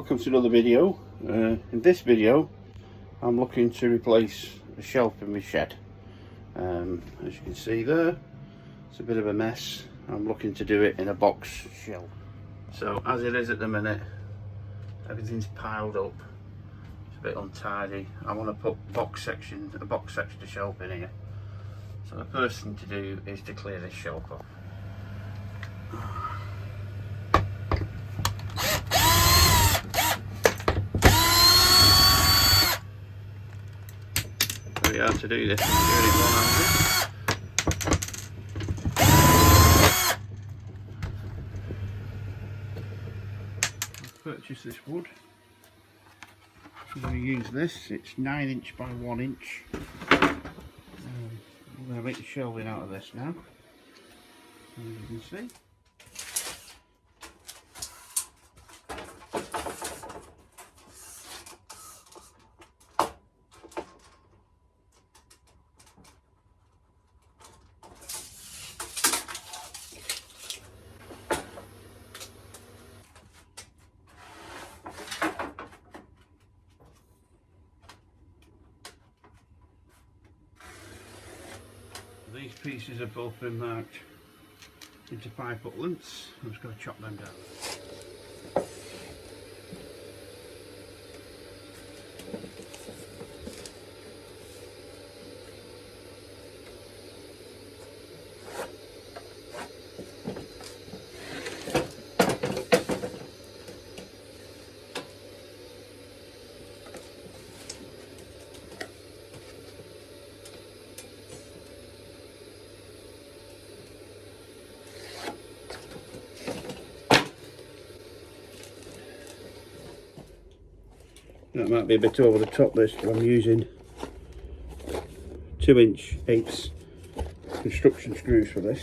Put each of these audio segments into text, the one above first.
welcome to another video. In this video I'm looking to replace a shelf in my shed. As you can see there, it's a bit of a mess. I'm looking to do it in a box shelf. So as it is at the minute, everything's piled up. It's a bit untidy. I want to put a box section shelf in here. So the first thing to do is to clear this shelf off. Very hard to do this when you're doing it one-handed. I've purchased this wood. I'm going to use this. It's 9" by 1". I'm going to make the shelving out of this now, as you can see. These pieces have both been marked into 5-foot lengths. I'm just going to chop them down. That might be a bit over the top this, but I'm using 2" construction screws for this,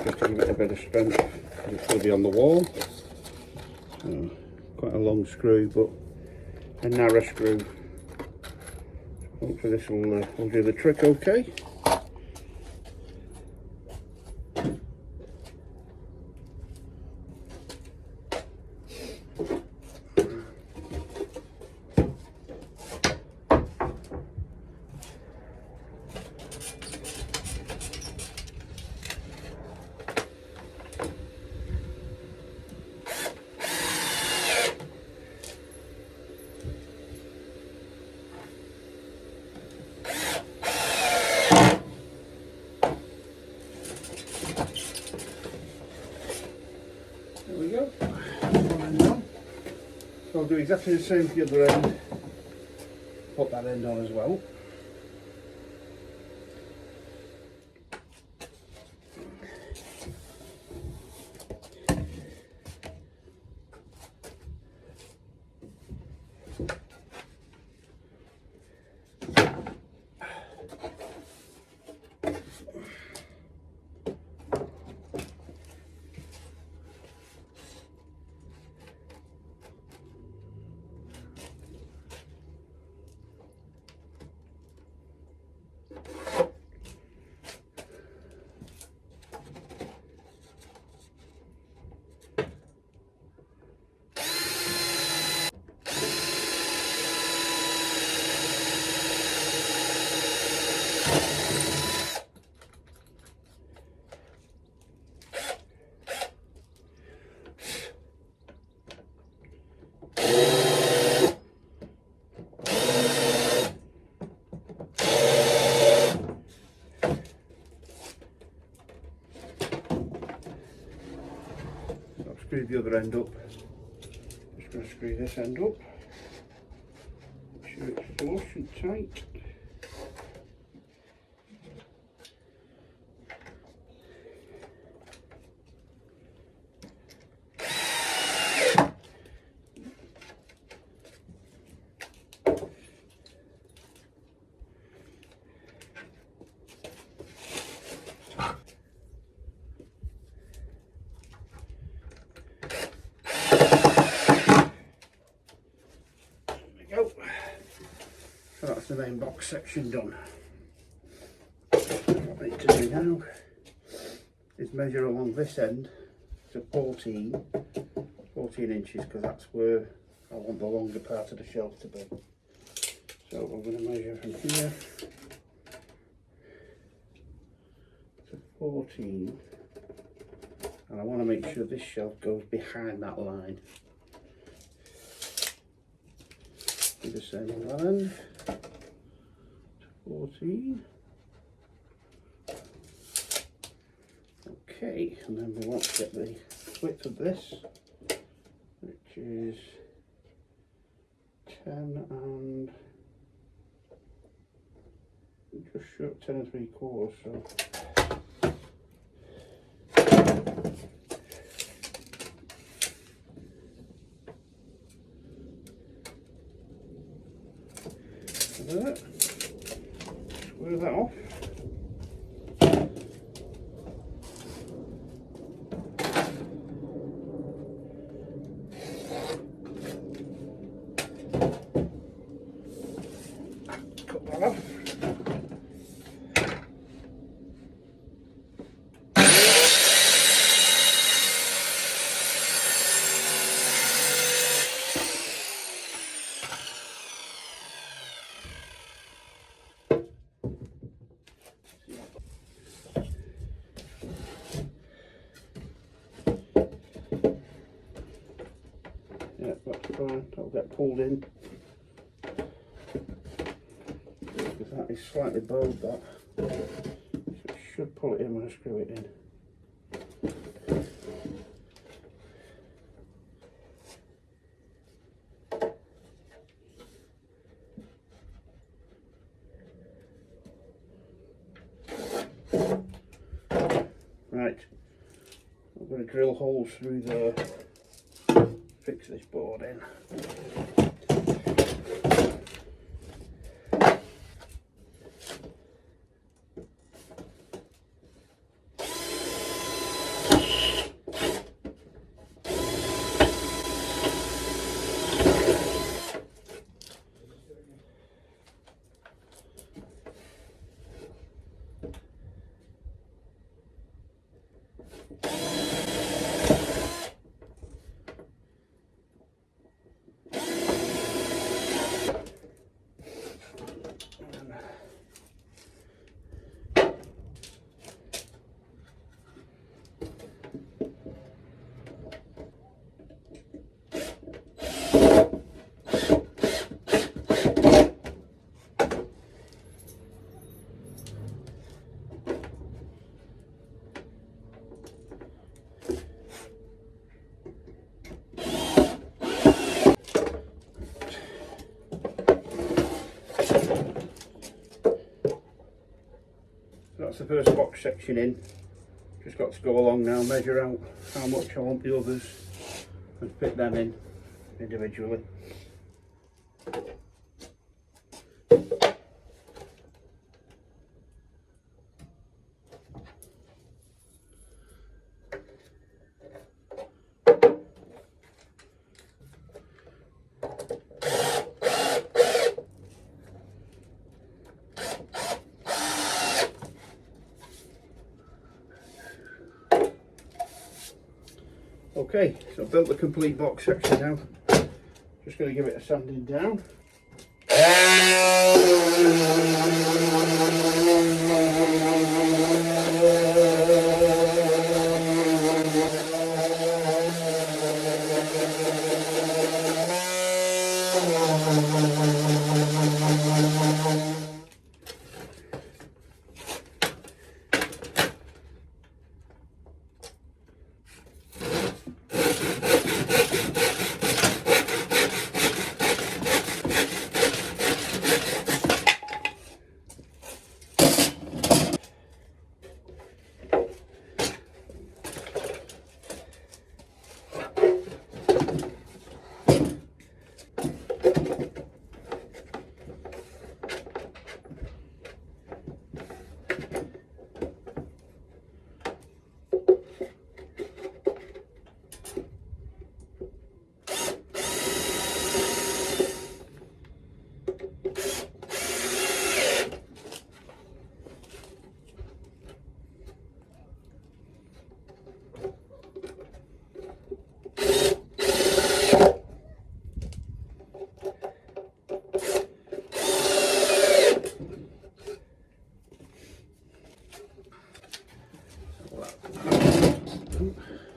just to give it a bit of strength. It's going to be on the wall, so quite a long screw but a narrow screw. Hopefully this will do the trick okay. There we go. One end on. So I'll do exactly the same for the other end. Put that end on as well. Screw the other end up. Just going to screw this end up. Make sure it's flush and tight. So that's the main box section done. What I need to do now is measure along this end to 14 14 inches, because that's where I want the longer part of the shelf to be. So I'm going to measure from here to 14, and I want to make sure this shelf goes behind that line. Do the same on that end, 14. Okay, and then we want to get the width of this, which is 10 and just short 10 and 3/4. So that, square that off. Cut that off. Yeah, that's fine. That'll get pulled in. Because that is slightly bowed, that. So it should pull it in when I screw it in. Right, I'm going to drill holes through there, fix this board in. That's the first box section in. Just got to go along now, measure out how much I want the others and fit them in individually. Okay, so I've built the complete box section now. Just going to give it a sanding down.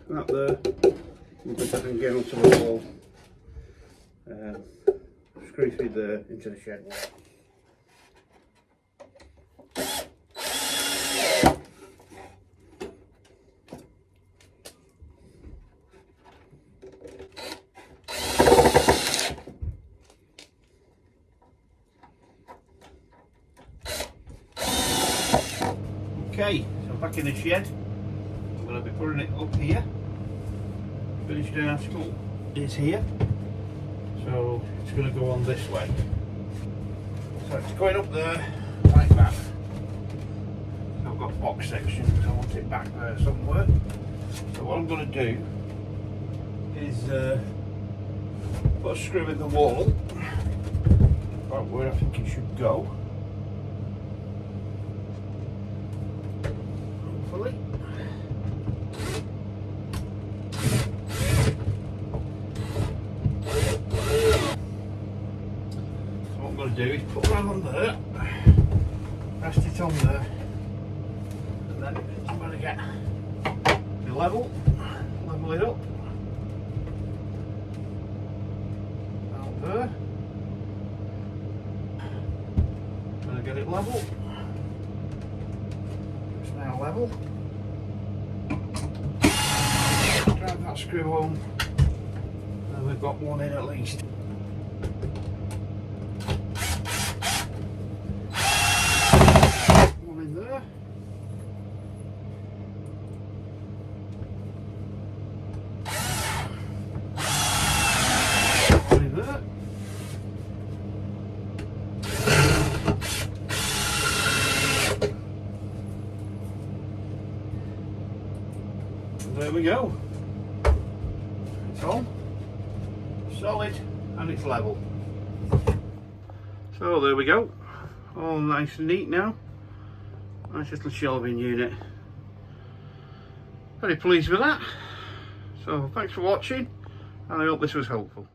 that there, and just I can get onto the wall. Screw through there into the shed wall. Okay, so back in the shed, I'm going to be putting it up here. Finished article is here, so it's going to go on this way. So it's going up there like that. So I've got box sections, I want it back there somewhere. So what I'm going to do is put a screw in the wall, about where I think it should go. Hopefully. So what I'm going to do is put that on there, rest it on there, and then I'm going to get the level it up. Out there. I'm going to get it level. It's now level. Drive that screw home, and we've got one in at least. One in there. One in there. And there we go. It's on, solid, and it's level. So there we go, all nice and neat now. Nice little shelving unit. Very pleased with that. So thanks for watching, and I hope this was helpful.